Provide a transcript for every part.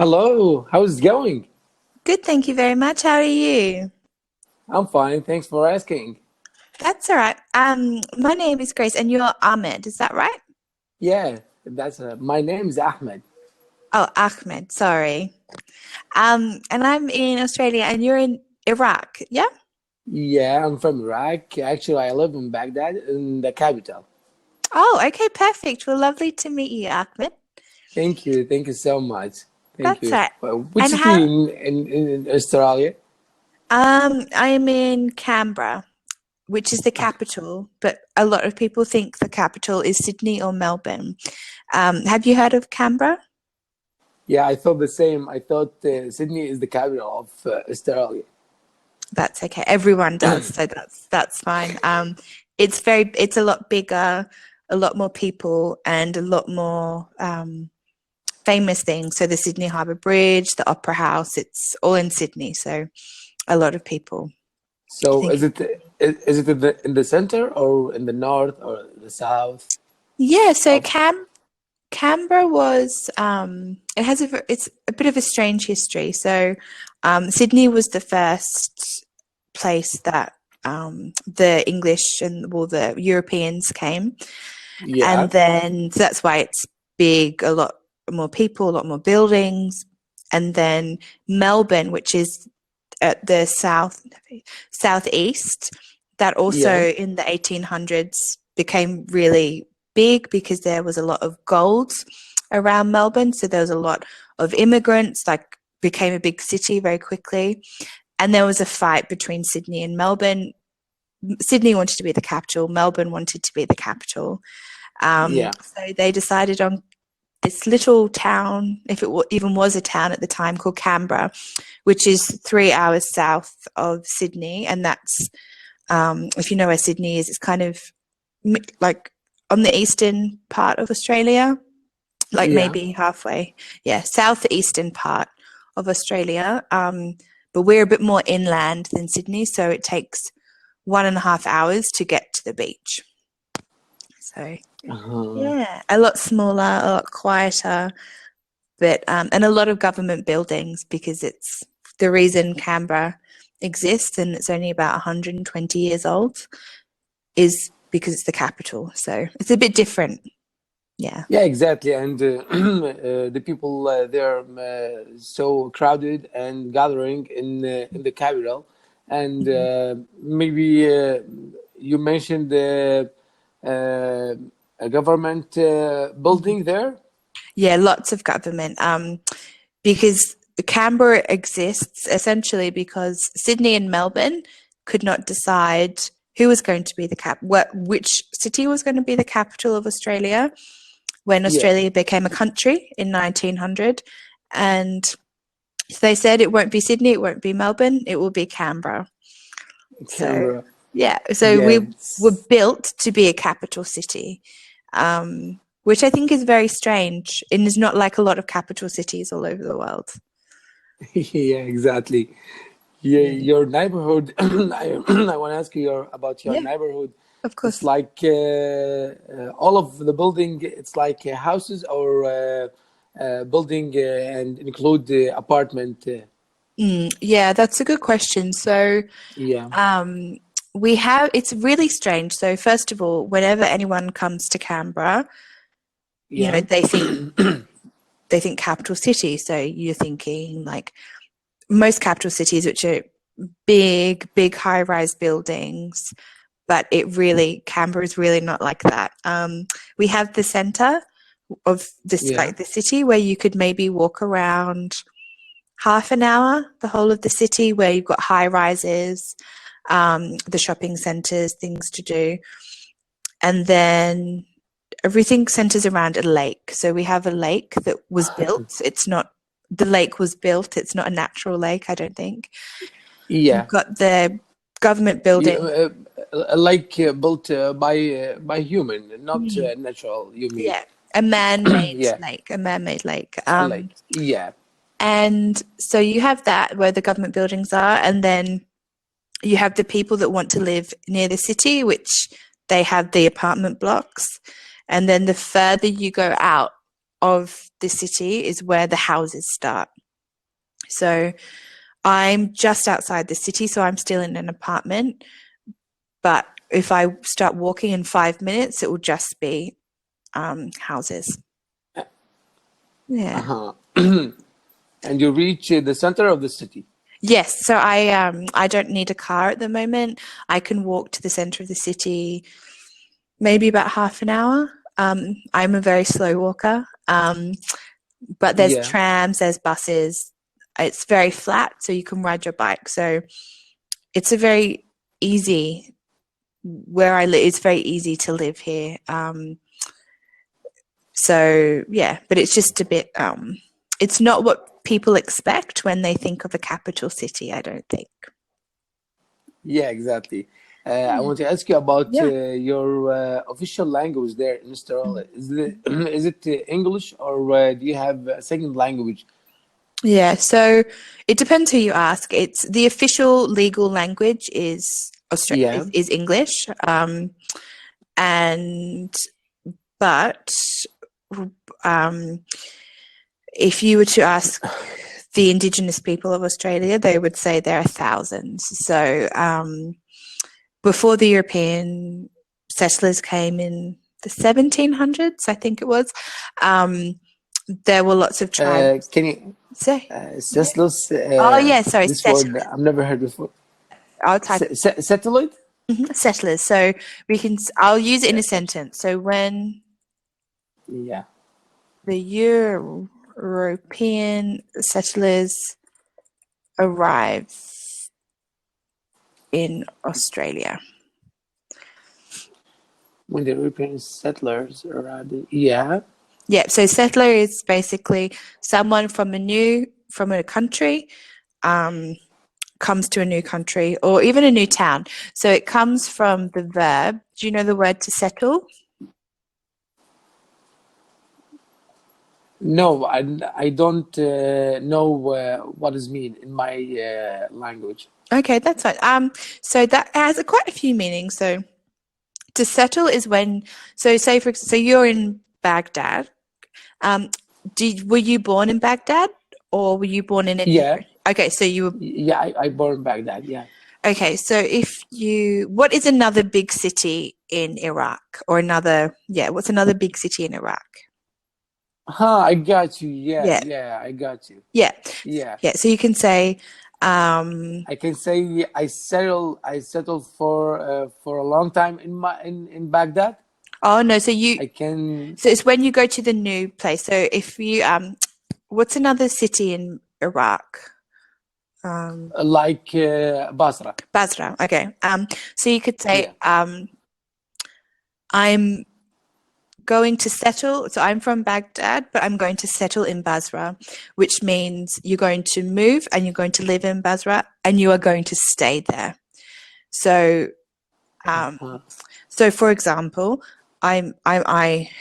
Hello, how's it going? Good, thank you very much. How are you? I'm fine, thanks for asking. That's all right. My name is Grace and you're Ahmed, is that right? Yeah, that's my name is Ahmed. Oh, Ahmed, sorry. And I'm in Australia and you're in Iraq, yeah? Yeah, I'm from Iraq. Actually, I live in Baghdad, in the capital. Oh, okay, perfect. Well, lovely to meet you, Ahmed. Thank you so much. Thank That's you. all right. Which And city how, in Australia? I'm in Canberra, which is the capital, but a lot of people think the capital is Sydney or Melbourne. Have you heard of Canberra? Yeah, I thought the same. I thought Sydney is the capital of Australia. That's okay. Everyone does, so that's fine. It's a lot bigger, a lot more people, and a lot more famous things. So the Sydney Harbour Bridge, the Opera House, it's all in Sydney. So a lot of people. I So think. is it in the center or in the north or the south Yeah. So of? Canberra was. It's a bit of a strange history. So Sydney was the first place that the English and the Europeans came, and Yeah, then so that's why it's big, a lot more people, a lot more buildings, and then Melbourne, which is at the southeast, that yeah, also in the 1800s became really big because there was a lot of gold around Melbourne, so there was a lot of immigrants, like became a big city very quickly. And there was a fight between Sydney and Melbourne. Sydney wanted to be the capital, Melbourne wanted to be the capital. yeah. So they decided on this little town, if it even was a town at the time, called Canberra, which is 3 hours south of Sydney. And that's, if you know where Sydney is, it's kind of like on the eastern part of Australia, like Yeah. maybe halfway. Yeah, southeastern part of Australia. But we're a bit more inland than Sydney, so it takes 1.5 hours to get to the beach. So Uh-huh. yeah, a lot smaller, a lot quieter, but and a lot of government buildings because it's the reason Canberra exists and it's only about 120 years old is because it's the capital. So it's a bit different. Yeah. Yeah, exactly. And the people they're so crowded and gathering in the capital. And Mhm. maybe you mentioned uh, a government Mhm. building there. Yeah, lots of government. Because Canberra exists essentially because Sydney and Melbourne could not decide who was going to be which city was going to be the capital of Australia when Yeah, Australia became a country in 1900. And they said it won't be Sydney, it won't be Melbourne, it will be Canberra. So, Canberra. yeah, so we were Yes. built to be a capital city, which I think is very strange and is not like a lot of capital cities all over the world. Yeah, exactly. Yeah, Yeah. your neighborhood. I want to ask you about your Yeah, neighborhood. of It's course. like all of the building. It's like houses or building and include the apartment. Yeah, that's a good question. So, Yeah, um, it's really strange. So, first of all, whenever anyone comes to Canberra, yeah, they think capital city. So you're thinking like most capital cities, which are big high-rise buildings, but Canberra is really not like that. We have the centre of this, yeah. like the city, where you could maybe walk around half an hour, the whole of the city, where you've got high rises, the shopping centres, things to do, and then everything centres around a lake. So we have a lake that was built. It's not the lake was built. It's not a natural lake, I don't think. You've Yeah. got the government You, building. like built by human, not Mm. natural. You mean? Yeah, a man-made Yeah, lake, a man-made lake. like yeah, And so you have that where the government buildings are, and then you have the people that want to live near the city, which they have the apartment blocks. And then the further you go out, of the city is where the houses start. So I'm just outside the city, so I'm still in an apartment. But if I start walking in 5 minutes, it will just be houses. Yeah. And you reach the center of the city. Yes. So I don't need a car at the moment. I can walk to the center of the city maybe about half an hour. I'm a very slow walker. But there's trams, there's buses. It's very flat, so you can ride your bike. So it's a very easy, where I live, it's very easy to live here. So yeah, but it's just a bit, it's not what people expect when they think of a capital city, I don't think. Yeah, exactly. I want to ask you about your official language there in Australia. Is it English, or do you have a second language? Yeah, so it depends who you ask. It's the official legal language is is English, but if you were to ask the Indigenous people of Australia, they would say there are thousands. So before the European settlers came in the 1700s, I think it was, there were lots of tribes. Can you say? settlers? Oh yeah, sorry, This settlers. word I've never heard before. I'll type Satellite? settlers. So I'll use it in a sentence. So when the European settlers arrive in Australia. When the European settlers arrived, Yeah, so settler is basically someone from a country comes to a new country, or even a new town. So it comes from the verb. Do you know the word to settle? No, I don't know what does mean in my language. Okay, that's fine. So that has quite a few meanings. So to settle is when, so say for example, so you're in Baghdad. Were you born in Baghdad, or were you born in a different? Okay, so you were. Yeah, I born in Baghdad. Yeah. Okay, so what is another big city in Iraq, or what's another big city in Iraq? I got you. Yeah, I got you. Yeah. So you can say. I can say I settled for a long time in Baghdad. Oh no! So So it's when you go to the new place. So if you what's another city in Iraq? Like Basra. Basra. Okay. So you could say I'm going to settle. So I'm from Baghdad, but I'm going to settle in Basra, which means you're going to move and you're going to live in Basra and you are going to stay there. So, so for example, I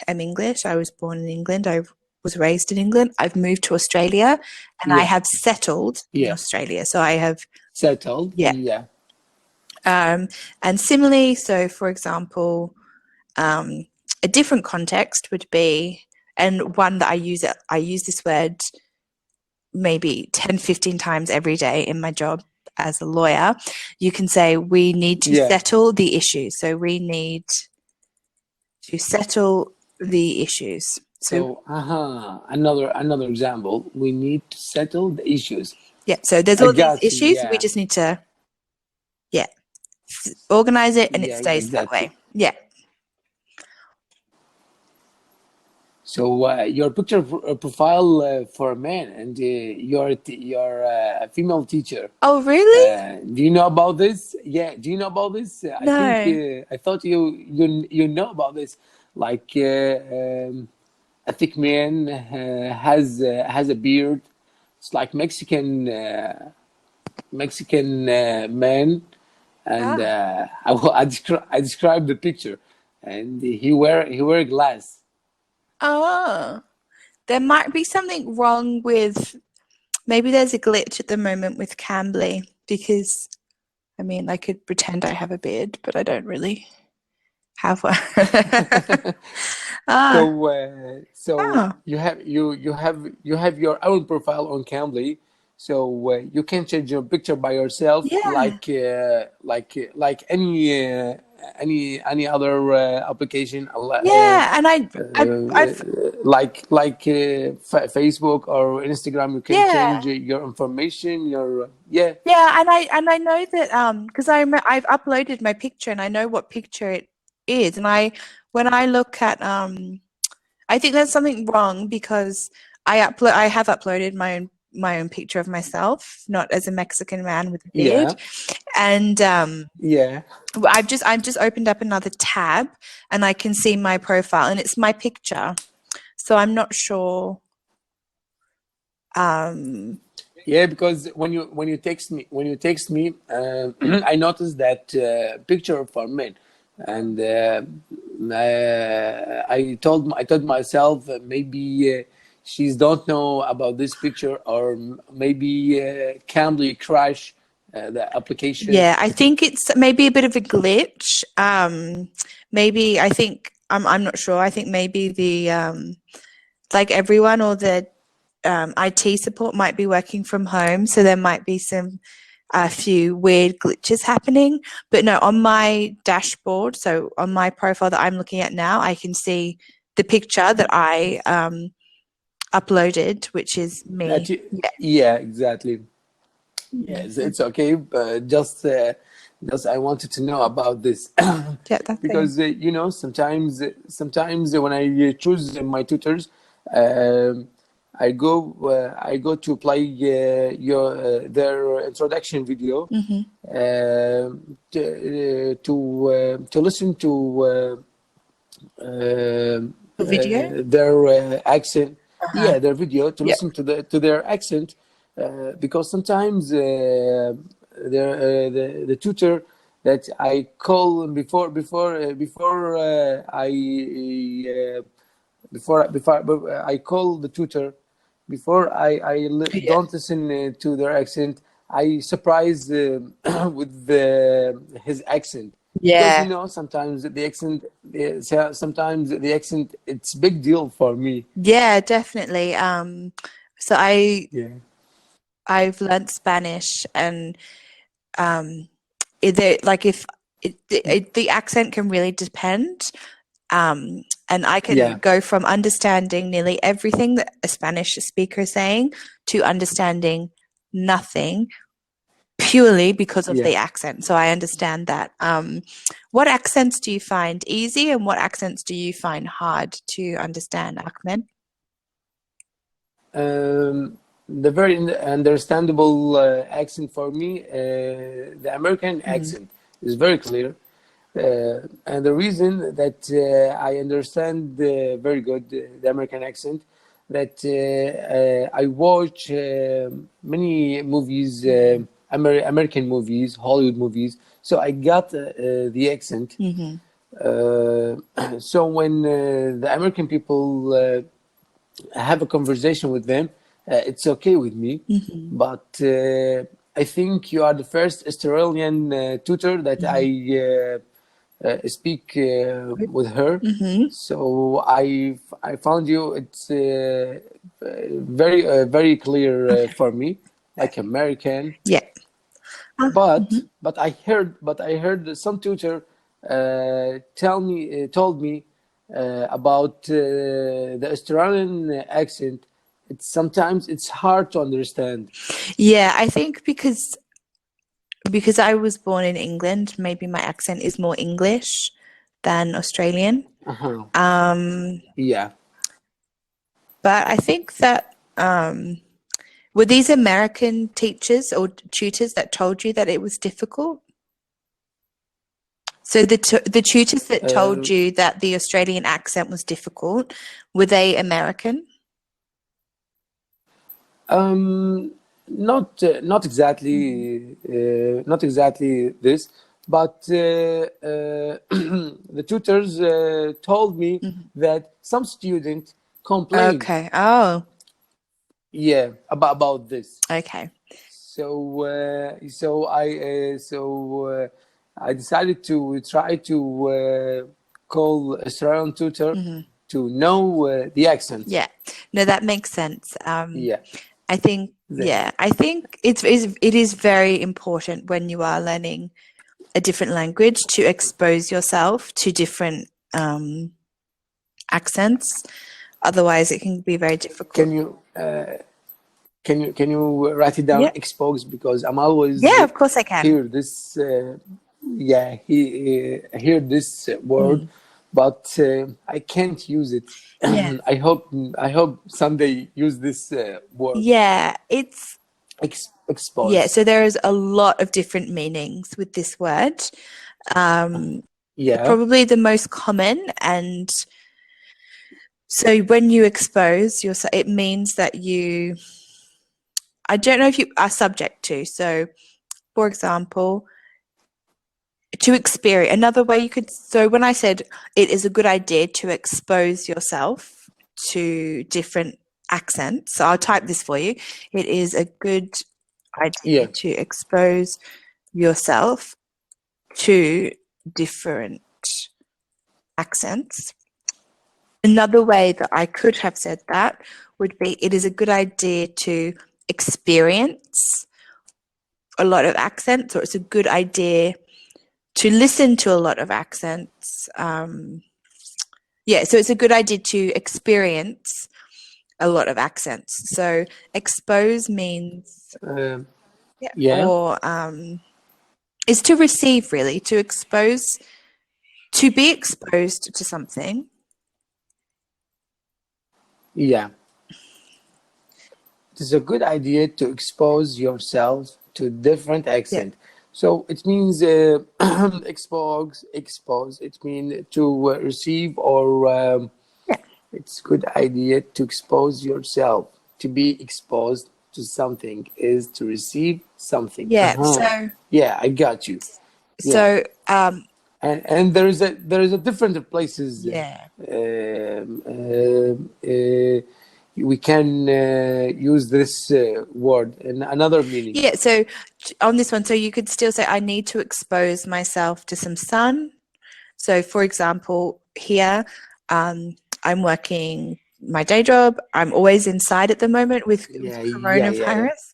am English. I was born in England. I was raised in England. I've moved to Australia, and I have settled in Australia. So I have settled. Yeah. And similarly, so for example, a different context would be, and one that I use this word maybe 10, 15 times every day in my job as a lawyer. You can say we need to settle the issues. So we need to settle the issues. So another example. We need to settle the issues. Yeah. So there's all these issues. We just need to organize it, and it stays that way. Yeah. So your picture profile for a man, and you're a female teacher. Oh, really? Do you know about this? Yeah. Do you know about this? No. I think I thought you know about this. Like a thick man has a beard. It's like Mexican man, and I described the picture, and he wear glass. Oh, there might be something wrong with, maybe there's a glitch at the moment with Cambly, because I mean, I could pretend I have a beard, but I don't really have one. Ah, So oh, you have your own profile on Cambly, so you can change your picture by yourself, yeah, like any other application, yeah. And I've Facebook or Instagram. You can yeah. change your information. Yeah, Yeah, and I know that because I've uploaded my picture and I know what picture it is, and when I look at I think there's something wrong because I have uploaded my own picture of myself, not as a Mexican man with a beard, yeah, and yeah. I've just opened up another tab and I can see my profile and it's my picture, so I'm not sure. Um, Yeah, because when you text me, I noticed that picture for men, and I told myself maybe she's don't know about this picture, or maybe Cambly crash the application. Yeah, I think it's maybe a bit of a glitch. Maybe I think I'm not sure. I think maybe the like everyone or the IT support might be working from home, so there might be a few weird glitches happening. But no, on my dashboard, so on my profile that I'm looking at now, I can see the picture that I uploaded, which is That me. you, Yeah, yeah, exactly. yeah, Yes, it's okay. Just I wanted to know about this yeah. That's okay. because sometimes when I choose my tutors, um I go to play your their introduction video Mm-hmm. to listen to Video. their accent. Uh-huh. Yeah, their video to Yeah. listen to their accent because sometimes the tutor that I call before I call the tutor before Yeah. don't listen to their accent. I surprise with his accent because Yeah. sometimes the accent sometimes the accent it's big deal for me. Yeah, definitely. So Yeah, I've learnt Spanish, and like if the accent can really depend. And I can yeah, go from understanding nearly everything that a Spanish speaker is saying to understanding nothing purely because of yeah. the accent. So I understand that. What accents do you find easy, and what accents do you find hard to understand, Ahmed? The very understandable accent for me, the American Mm. accent is very clear. And the reason that I understand very good the American accent, that I watch many movies, American movies, Hollywood movies, so I got the accent. Mm-hmm. So when the American people have a conversation with them, it's okay with me. Mm-hmm. But I think you are the first Australian tutor that I speak with her. Mm-hmm. So I found you. It's very clear for me, like American. Yeah. Mhm. But I heard that some tutor told me about the Australian accent. It's sometimes it's hard to understand. Yeah, I think because I was born in England, maybe my accent is more English than Australian. Uh-huh. Um, Yeah. but I think that were these American teachers or tutors that told you that it was difficult? So the tutors that told Uh, you that the Australian accent was difficult, were they American? not Mm-hmm. not exactly this, but the tutors told me Mm-hmm. that some students complain, Okay. Oh, yeah, about this. okay. I decided to try to call Australian tutor Mm-hmm. to know the accent. Yeah, no, that makes sense. Yeah. I think, Exactly. I think it is very important when you are learning a different language to expose yourself to different accents. Otherwise, it can be very difficult. Can you write it down? Yeah. Expose, because I'm always Yeah, of course I can. hear this. Hear this word, but I can't use it. Yeah. I hope someday use this word. Yeah, it's Expose. yeah. So there is a lot of different meanings with this word. Yeah. Probably the most common, and so when you expose yourself, it means that you. I don't know if you are subject to. So, for example, to experience, another way you could, so when I said it is a good idea to expose yourself to different accents, so I'll type this for you. It is a good idea to expose yourself to different accents. Another way that I could have said that would be, it is a good idea to experience a lot of accents, or it's a good idea to listen to a lot of accents. Yeah, so it's a good idea to experience a lot of accents. So expose means, or is to receive, really, to expose, to be exposed to something. Yeah. It is a good idea to expose yourself to different accent. So it means expose. It means to receive, or it's a good idea to expose yourself. To be exposed to something is to receive something. Yeah. So yeah, I got you. So and there is a different places. We can use this word in another meaning. Yeah, so on this one, so you could still say, I need to expose myself to some sun. So for example, here, I'm working my day job. I'm always inside at the moment with coronavirus.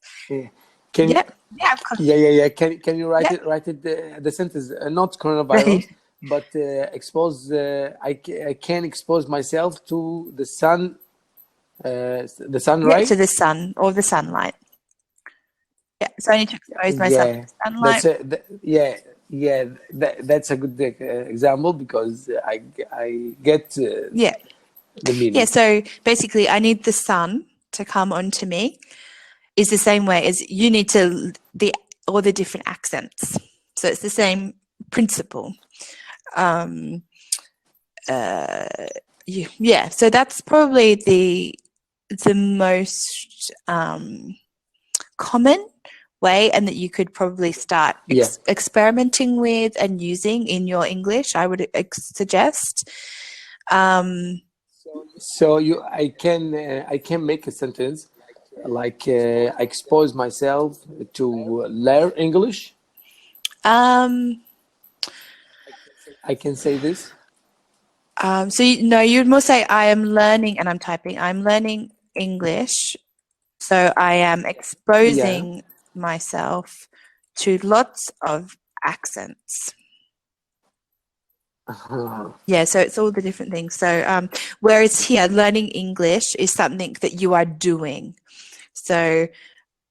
Can of course. Can you write it the sentence, not coronavirus, but expose, I can expose myself to the sun. The sun, right? To the sun or the sunlight. Yeah, so I need to expose myself to sunlight. That's a good example, because I get the meaning. Yeah, so basically I need the sun to come onto me is the same way as you need to all the different accents. So it's the same principle. So that's probably the most common way, and that you could probably start experimenting with and using in your English, I would suggest. So I can make a sentence like I expose myself to learn English. I can say this. So you'd more say, I am learning, and I'm typing, I'm learning English. So I am exposing myself to lots of accents. So it's all the different things. So whereas here, learning English is something that you are doing. So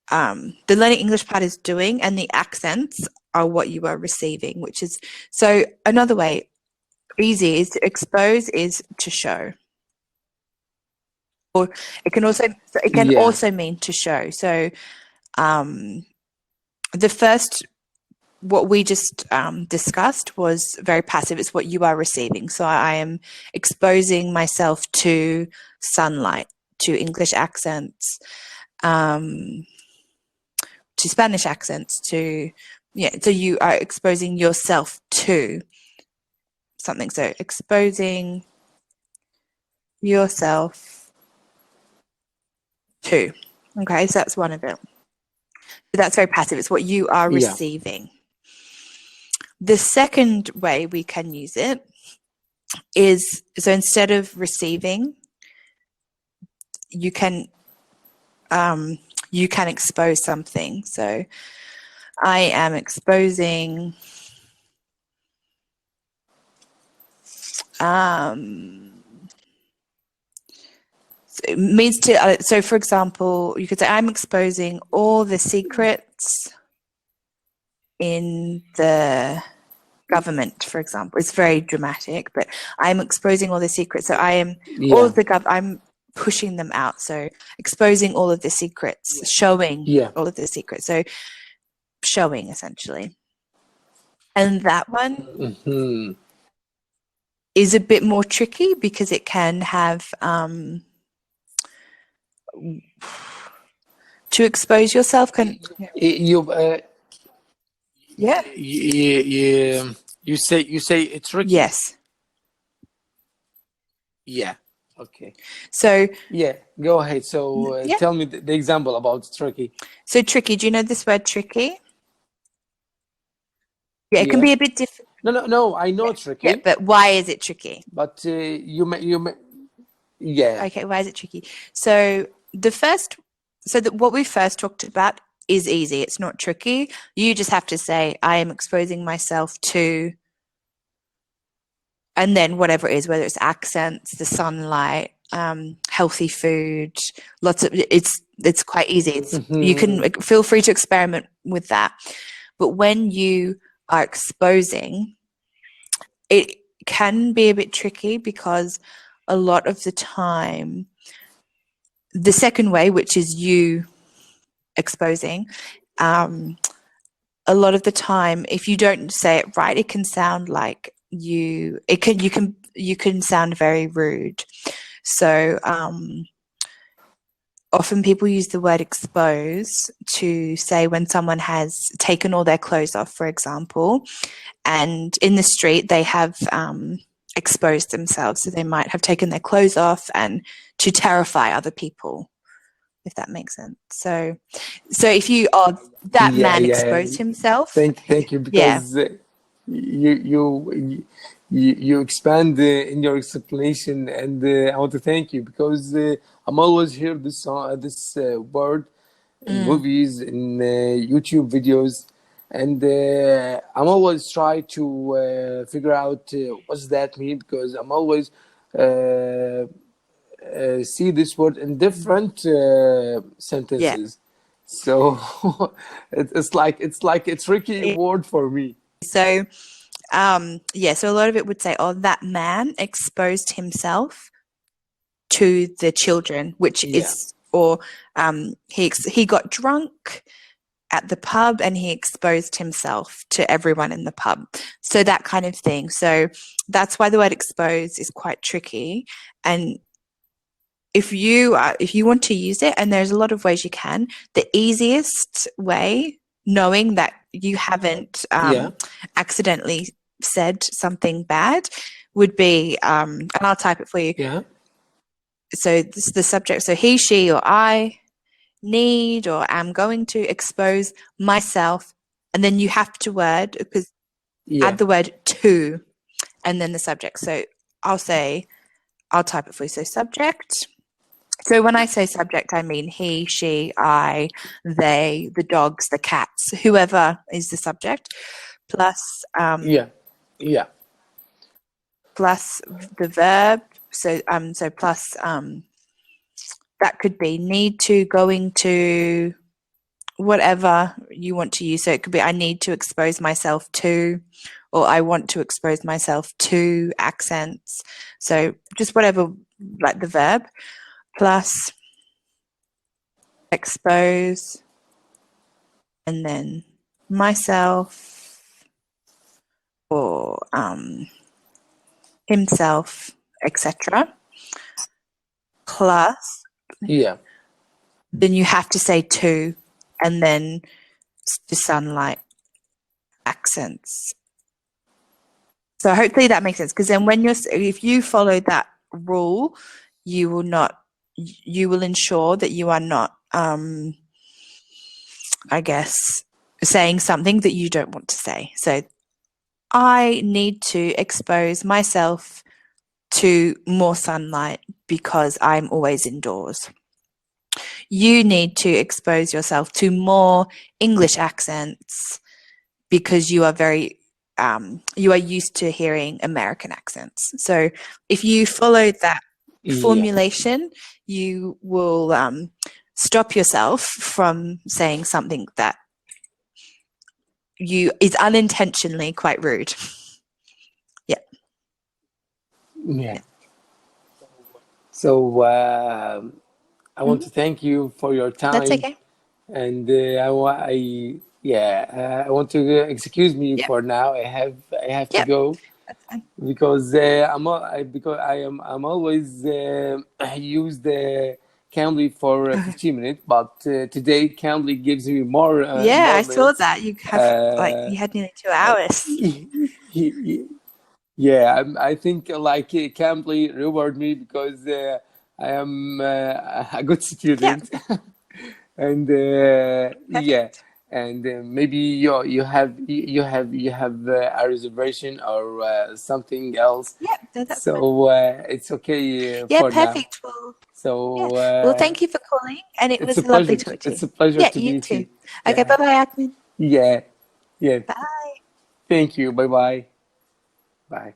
the learning English part is doing, and the accents are what you are receiving, which is, so another way, easy, is to expose is to show. Or it can also also mean to show. So the first, what we just discussed, was very passive. It's what you are receiving. So I am exposing myself to sunlight, to English accents, to Spanish accents, to so you are exposing yourself to something. So exposing yourself to. Okay, so that's one of it. So that's very passive. It's what you are receiving. The second way we can use it is, so instead of receiving, you can expose something. So I am exposing so it means to so for example, you could say I'm exposing all the secrets in the government, for example. It's very dramatic, but I'm exposing all the secrets. So I am all of the I'm pushing them out. So exposing all of the secrets, showing all of the secrets. So showing, essentially. And that one is a bit more tricky because it can have to expose yourself can you say it's tricky. Yes. Yeah. Okay. So go ahead. So tell me the example about tricky. So tricky. Do you know this word tricky? Yeah, it can be a bit difficult. No. I know tricky. Yeah, but why is it tricky? But you may. Okay, why is it tricky? So what we first talked about is easy. It's not tricky. You just have to say, I am exposing myself to, and then whatever it is, whether it's accents, the sunlight, healthy food, lots of, it's quite easy. You can feel free to experiment with that. But when you are exposing, it can be a bit tricky because a lot of the time, the second way, which is you exposing, a lot of the time, if you don't say it right, it can sound like you can sound very rude. So often people use the word expose to say when someone has taken all their clothes off, for example, and in the street they have exposed themselves. So they might have taken their clothes off and to terrify other people, if that makes sense. So if you that man exposed himself. Thank you, because you expand in your explanation, and I want to thank you because I'm always hear this word in movies, in YouTube videos, and I'm always try to figure out what's that mean, because I'm always see this word in different sentences. So it's like a tricky word for me. So so a lot of it would say, that man exposed himself to the children, which is, or he got drunk at the pub and he exposed himself to everyone in the pub. So that kind of thing. So that's why the word expose is quite tricky. And if you want to use it, and there's a lot of ways you can, the easiest way, knowing that you haven't accidentally said something bad, would be, and I'll type it for you. So this is the subject. So he, she, or I need or am going to expose myself, and then you have to add the word to, and then the subject. So I'll type it for you. So subject. So when I say subject, I mean he, she, I, they, the dogs, the cats, whoever is the subject, plus plus the verb. So plus that could be need to, going to, whatever you want to use. So it could be I need to expose myself to, or I want to expose myself to accents. So just whatever, like the verb, plus expose, and then myself, or himself, etc. Plus then you have to say to, and then to sunlight, accents. So hopefully that makes sense, because then if you follow that rule, you will ensure that you are not I guess saying something that you don't want to say. So I need to expose myself to more sunlight because I'm always indoors. You need to expose yourself to more English accents because you are used to hearing American accents. So if you follow that Yeah. formulation, you will stop yourself from saying something that is unintentionally quite rude. Yeah. Yeah. So I want to thank you for your time. That's okay. And I want to excuse me Yep. for now. I have to Yep. go That's fine. because I'm always I use the Cambly for 15 minutes, but today Cambly gives me more. Yeah, more I saw minutes. that. You have you had nearly 2 hours. Yeah, I think Cambly reward me because I am a good student. And yeah, Perfect. and maybe you have a reservation or something else. Yeah, no, that's fine. So it's okay Yeah, for now. perfect. Well, So yeah. Well, thank you for calling, and it it's was a lovely pleasure. talking to It's you. a pleasure Yeah, to you meet too. you. Okay, Yeah, bye-bye, Admin. yeah, yeah. Bye. Thank you. Bye bye. Bye.